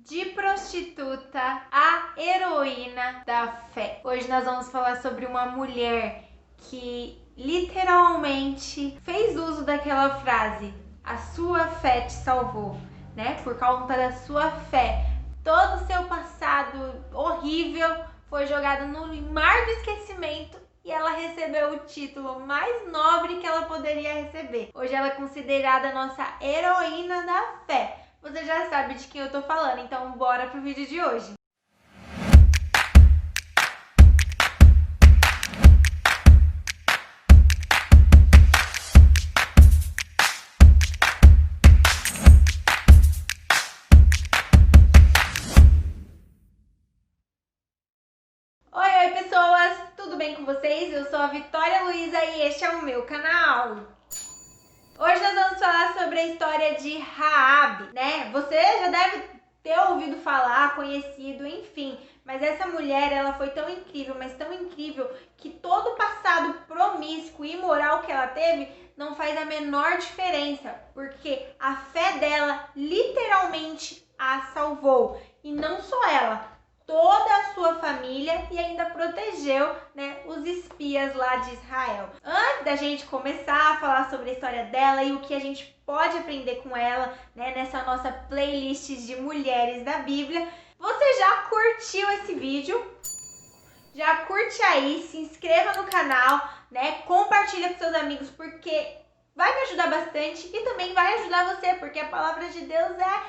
De prostituta a heroína da fé. Hoje nós vamos falar sobre uma mulher que literalmente fez uso daquela frase: a sua fé te salvou, né? Por conta da sua fé, todo o seu passado horrível foi jogado no mar do esquecimento e ela recebeu o título mais nobre que ela poderia receber. Hoje ela é considerada a nossa heroína da fé. Você já sabe de quem eu tô falando, então bora pro vídeo de hoje. Oi pessoas, tudo bem com vocês? Eu sou a Vitória Luiza e este é o meu canal. Hoje nós vamos falar sobre a história de Raabe, né? Você já deve ter ouvido falar, conhecido, enfim. Mas essa mulher, ela foi tão incrível, mas tão incrível, que todo o passado promíscuo e imoral que ela teve não faz a menor diferença, porque a fé dela literalmente a salvou. E não só ela, toda a sua família, e ainda protegeu, né, os espias lá de Israel. Antes da gente começar a falar sobre a história dela e o que a gente pode aprender com ela, né, nessa nossa playlist de mulheres da Bíblia, você já curtiu esse vídeo? Já curte aí, se inscreva no canal, né, compartilha com seus amigos, porque vai me ajudar bastante e também vai ajudar você, porque a palavra de Deus é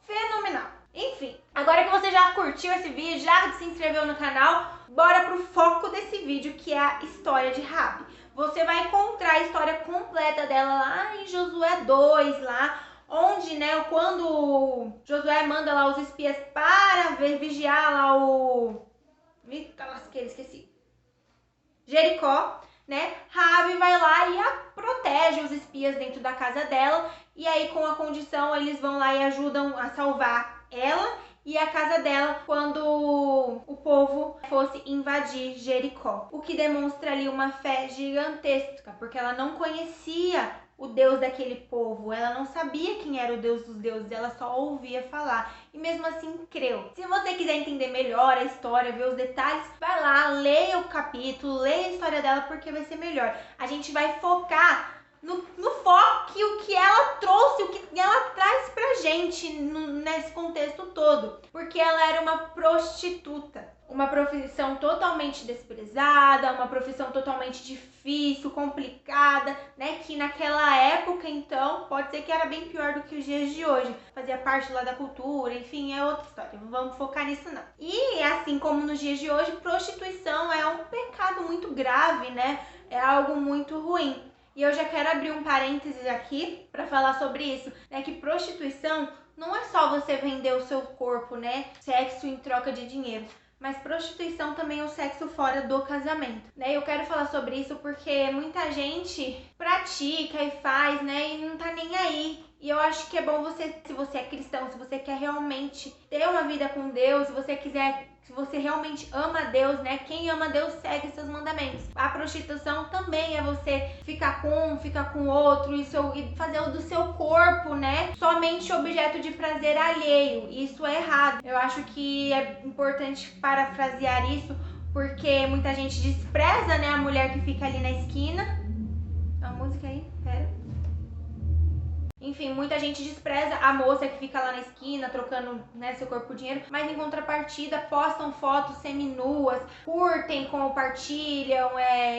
fenomenal. Enfim, agora que você já curtiu esse vídeo, já se inscreveu no canal, bora pro foco desse vídeo, que é a história de Raabe. Você vai encontrar a história completa dela lá em Josué 2, lá onde, né, quando Josué manda lá os espias para vigiar lá o... Eita lasqueira, esqueci. Jericó, né? Raabe vai lá e protege os espias dentro da casa dela, e aí com a condição eles vão lá e ajudam a salvar ela e a casa dela quando o povo fosse invadir Jericó. O que demonstra ali uma fé gigantesca, porque ela não conhecia o Deus daquele povo, ela não sabia quem era o Deus dos deuses, ela só ouvia falar e mesmo assim creu. Se você quiser entender melhor a história, ver os detalhes, vai lá, leia o capítulo, leia a história dela, porque vai ser melhor. A gente vai focar no foco que o que ela trouxe, o que ela traz pra gente nesse contexto todo. Porque ela era uma prostituta. Uma profissão totalmente desprezada, uma profissão totalmente difícil, complicada, né? Que naquela época, então, pode ser que era bem pior do que os dias de hoje. Fazia parte lá da cultura, enfim, é outra história. Não vamos focar nisso, não. E assim como nos dias de hoje, prostituição é um pecado muito grave, né? É algo muito ruim. E eu já quero abrir um parênteses aqui para falar sobre isso, né? Que prostituição não é só você vender o seu corpo, né? Sexo em troca de dinheiro. Mas prostituição também é o sexo fora do casamento, né? Eu quero falar sobre isso porque muita gente pratica e faz, né? E não tá nem aí. E eu acho que é bom você, se você é cristão, se você quer realmente ter uma vida com Deus, se você realmente ama Deus, né? Quem ama Deus segue seus mandamentos. A prostituição também é você ficar com outro e fazer o do seu corpo, né? Somente objeto de prazer alheio. Isso é errado. Eu acho que é importante parafrasear isso, porque muita gente despreza, né, a mulher que fica ali na esquina. A música aí, pera. Enfim, muita gente despreza a moça que fica lá na esquina trocando, né, seu corpo por dinheiro, mas em contrapartida postam fotos seminuas, curtem, compartilham,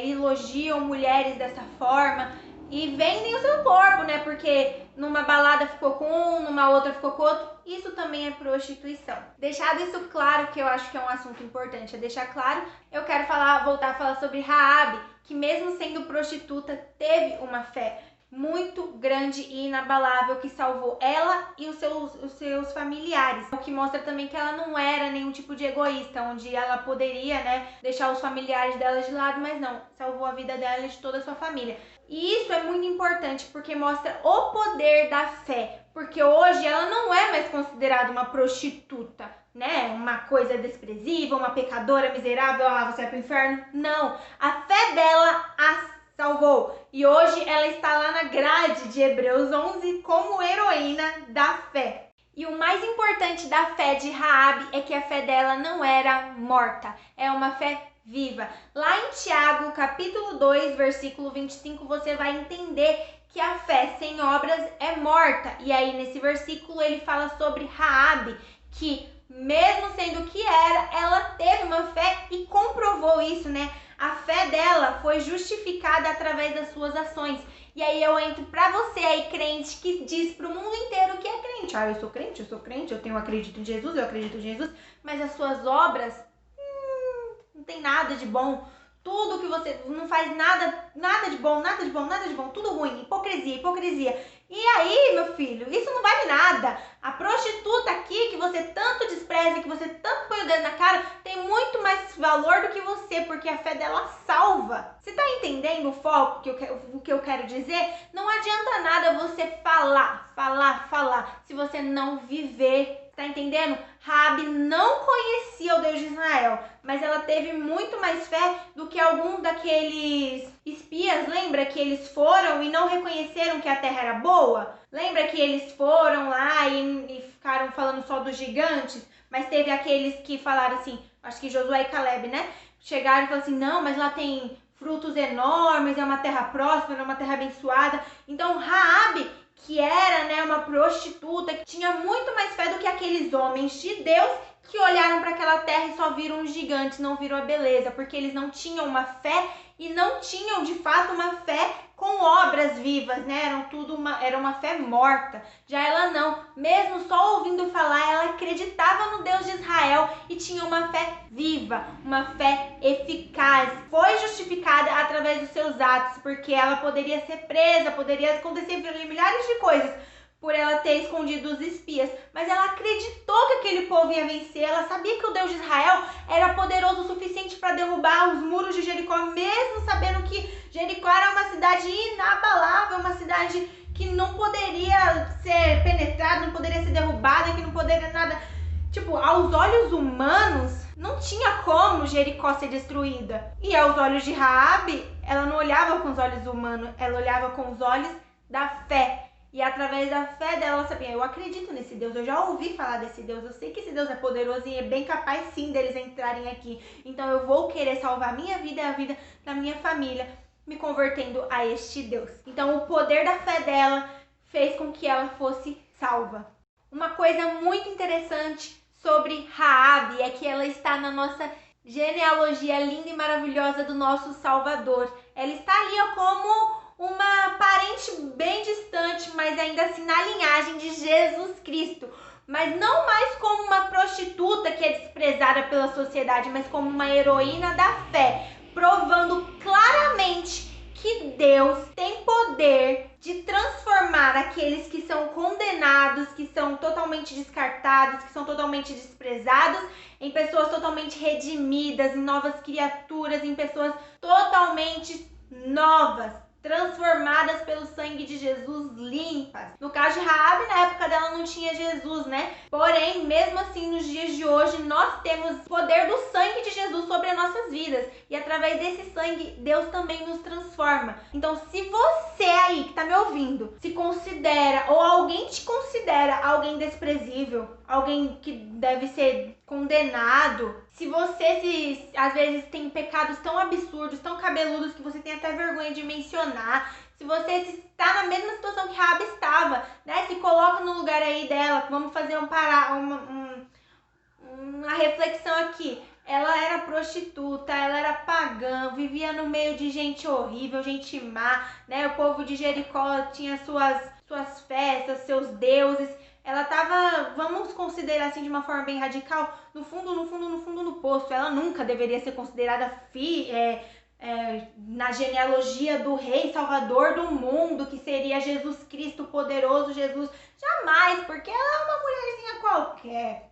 elogiam mulheres dessa forma e vendem o seu corpo, né? Porque numa balada ficou com um, numa outra ficou com outro. Isso também é prostituição. Deixado isso claro, que eu acho que é um assunto importante, deixar claro, eu quero voltar a falar sobre Raabe, que mesmo sendo prostituta, teve uma fé muito grande e inabalável que salvou ela e os seus familiares. O que mostra também que ela não era nenhum tipo de egoísta, onde ela poderia, né, deixar os familiares dela de lado, mas não, salvou a vida dela e de toda a sua família. E isso é muito importante porque mostra o poder da fé, porque hoje ela não é mais considerada uma prostituta, né? Uma coisa desprezível, uma pecadora miserável, você vai pro inferno. Não, a fé dela salvou. E hoje ela está lá na grade de Hebreus 11 como heroína da fé. E o mais importante da fé de Raabe é que a fé dela não era morta, é uma fé viva. Lá em Tiago, capítulo 2, versículo 25, você vai entender que a fé sem obras é morta. E aí nesse versículo ele fala sobre Raabe, que mesmo sendo o que era, ela teve uma fé e comprovou isso, né? A fé dela foi justificada através das suas ações. E aí eu entro pra você aí, crente, que diz pro mundo inteiro que é crente. Ah, eu sou crente, acredito em Jesus, eu acredito em Jesus. Mas as suas obras, não tem nada de bom. Tudo que você não faz nada de bom, tudo ruim, hipocrisia. E aí, meu filho, isso não vale nada. A prostituta aqui, que você tanto despreza, que você tanto põe o dedo na cara, tem muito mais valor do que você, porque a fé dela salva. Você tá entendendo o foco o que eu quero dizer? Não adianta nada você falar, se você não viver. Tá entendendo? Raabe não conhecia o Deus de Israel, mas ela teve muito mais fé do que alguns daqueles espias. Lembra que eles foram e não reconheceram que a terra era boa? Lembra que eles foram lá e ficaram falando só dos gigantes? Mas teve aqueles que falaram assim, acho que Josué e Caleb, né? Chegaram e falaram assim, não, mas lá tem frutos enormes, é uma terra próspera, é uma terra abençoada. Então Raabe, que era, né, uma prostituta, que tinha muito mais fé do que aqueles homens de Deus que olharam para aquela terra e só viram os gigantes, não viram a beleza, porque eles não tinham uma fé e não tinham de fato uma fé com obras vivas, né? Era uma fé morta. Já ela não, mesmo só ouvindo falar, ela acreditava no Deus de Israel e tinha uma fé viva, uma fé eficaz. Foi justificada através dos seus atos, porque ela poderia ser presa, poderia acontecer milhares de coisas por ela ter escondido os espias, mas ela acreditou que aquele povo ia vencer. Ela sabia que o Deus de Israel era poderoso o suficiente para derrubar os muros de Jericó, mesmo sabendo que Jericó era uma cidade inabalável, uma cidade que não poderia ser penetrada, não poderia ser derrubada, que não poderia nada. Tipo, aos olhos humanos, não tinha como Jericó ser destruída. E aos olhos de Raabe, ela não olhava com os olhos humanos, ela olhava com os olhos da fé. E através da fé dela, ela sabia, eu acredito nesse Deus, eu já ouvi falar desse Deus, eu sei que esse Deus é poderoso e é bem capaz sim deles entrarem aqui. Então eu vou querer salvar a minha vida e a vida da minha família, me convertendo a este Deus. Então o poder da fé dela fez com que ela fosse salva. Uma coisa muito interessante sobre Raabe é que ela está na nossa genealogia linda e maravilhosa do nosso Salvador. Ela está ali como uma parente bem distante, mas ainda assim na linhagem de Jesus Cristo. Mas não mais como uma prostituta que é desprezada pela sociedade, mas como uma heroína da fé, provando claramente que Deus tem poder de transformar aqueles que são condenados, que são totalmente descartados, que são totalmente desprezados, em pessoas totalmente redimidas, em novas criaturas, em pessoas totalmente novas, transformadas pelo sangue de Jesus, limpas. No caso de Raabe, na época dela não tinha Jesus, né? Porém, mesmo assim, nos dias de hoje, nós temos o poder do sangue de Jesus sobre as nossas vidas. E através desse sangue, Deus também nos transforma. Então, se você aí que tá me ouvindo, se considera, ou alguém te considera alguém desprezível, alguém que deve ser condenado, se você às vezes tem pecados tão absurdos, tão cabeludos, que você tem até vergonha de mencionar, se você está na mesma situação que Raabe estava, né? Se coloca no lugar aí dela, vamos fazer uma reflexão aqui. Ela era prostituta, ela era pagã, vivia no meio de gente horrível, gente má, né? O povo de Jericó tinha suas festas, seus deuses. Ela tava, vamos considerar assim de uma forma bem radical, no fundo do poço. Ela nunca deveria ser considerada na genealogia do rei salvador do mundo, que seria Jesus Cristo, poderoso Jesus. Jamais, porque ela é uma mulherzinha qualquer.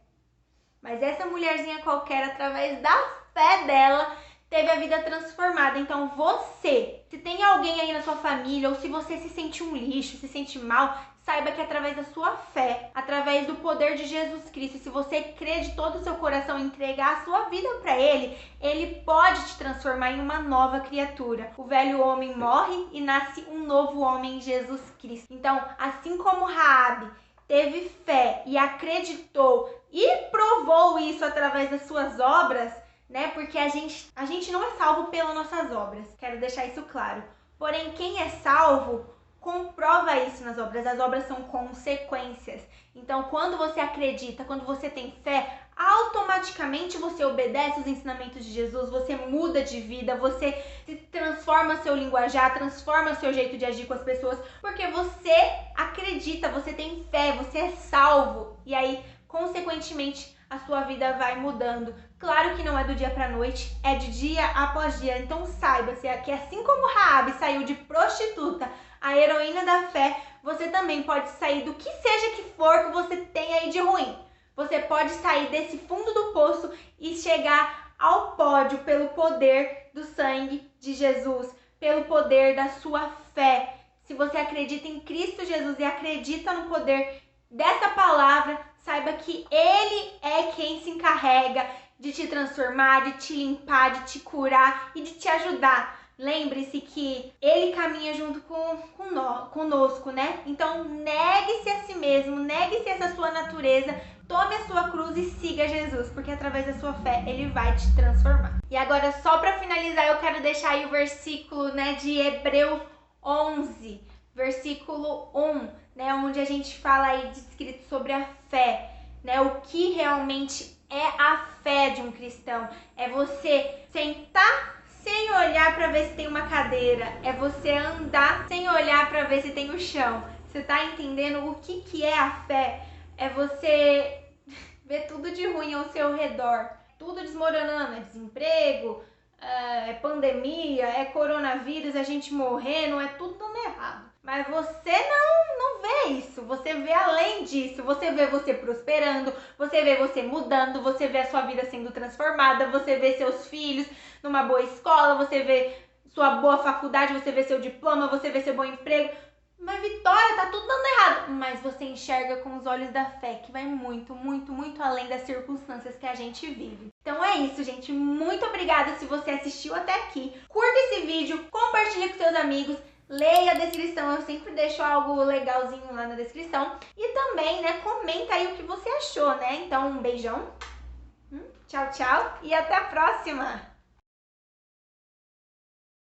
Mas essa mulherzinha qualquer, através da fé dela, teve a vida transformada. Então você, se tem alguém aí na sua família, ou se você se sente um lixo, se sente mal, saiba que através da sua fé, através do poder de Jesus Cristo, se você crê de todo o seu coração e entregar a sua vida para Ele, Ele pode te transformar em uma nova criatura. O velho homem morre e nasce um novo homem em Jesus Cristo. Então, assim como Raabe, teve fé e acreditou e provou isso através das suas obras, né? Porque a gente não é salvo pelas nossas obras, quero deixar isso claro. Porém, quem é salvo comprova isso nas obras. As obras são consequências. Então, quando você acredita, quando você tem fé, automaticamente você obedece os ensinamentos de Jesus, você muda de vida, você se transforma seu linguajar, transforma seu jeito de agir com as pessoas, porque você acredita, você tem fé, você é salvo. E aí, consequentemente, a sua vida vai mudando. Claro que não é do dia para noite, é de dia após dia. Então saiba que assim como Raabe saiu de prostituta, a heroína da fé, você também pode sair do que seja que for que você tem aí de ruim. Você pode sair desse fundo do poço e chegar ao pódio pelo poder do sangue de Jesus, pelo poder da sua fé. Se você acredita em Cristo Jesus e acredita no poder dessa palavra, saiba que Ele é quem se encarrega de te transformar, de te limpar, de te curar e de te ajudar. Lembre-se que Ele caminha junto conosco, né? Então, negue-se a si mesmo, negue-se essa sua natureza, tome a sua cruz e siga Jesus, porque através da sua fé Ele vai te transformar. E agora, só para finalizar, eu quero deixar aí o versículo, né, de Hebreus 11, versículo 1, né, onde a gente fala aí descrito sobre a fé, né, o que realmente é a fé de um cristão. É você sentar sem olhar para ver se tem uma cadeira, é você andar sem olhar para ver se tem o chão. Você tá entendendo o que é a fé? É você ver tudo de ruim ao seu redor, tudo desmoronando, é desemprego, é pandemia, é coronavírus, a gente morrendo, é tudo dando errado. Mas você não vê isso, você vê além disso, você vê você prosperando, você vê você mudando, você vê a sua vida sendo transformada, você vê seus filhos numa boa escola, você vê sua boa faculdade, você vê seu diploma, você vê seu bom emprego. Mas Vitória, tá tudo dando errado. Mas você enxerga com os olhos da fé, que vai muito, muito, muito além das circunstâncias que a gente vive. Então é isso, gente. Muito obrigada se você assistiu até aqui. Curta esse vídeo, compartilha com seus amigos, leia a descrição, eu sempre deixo algo legalzinho lá na descrição. E também, né, comenta aí o que você achou, né? Então, um beijão, tchau, tchau e até a próxima!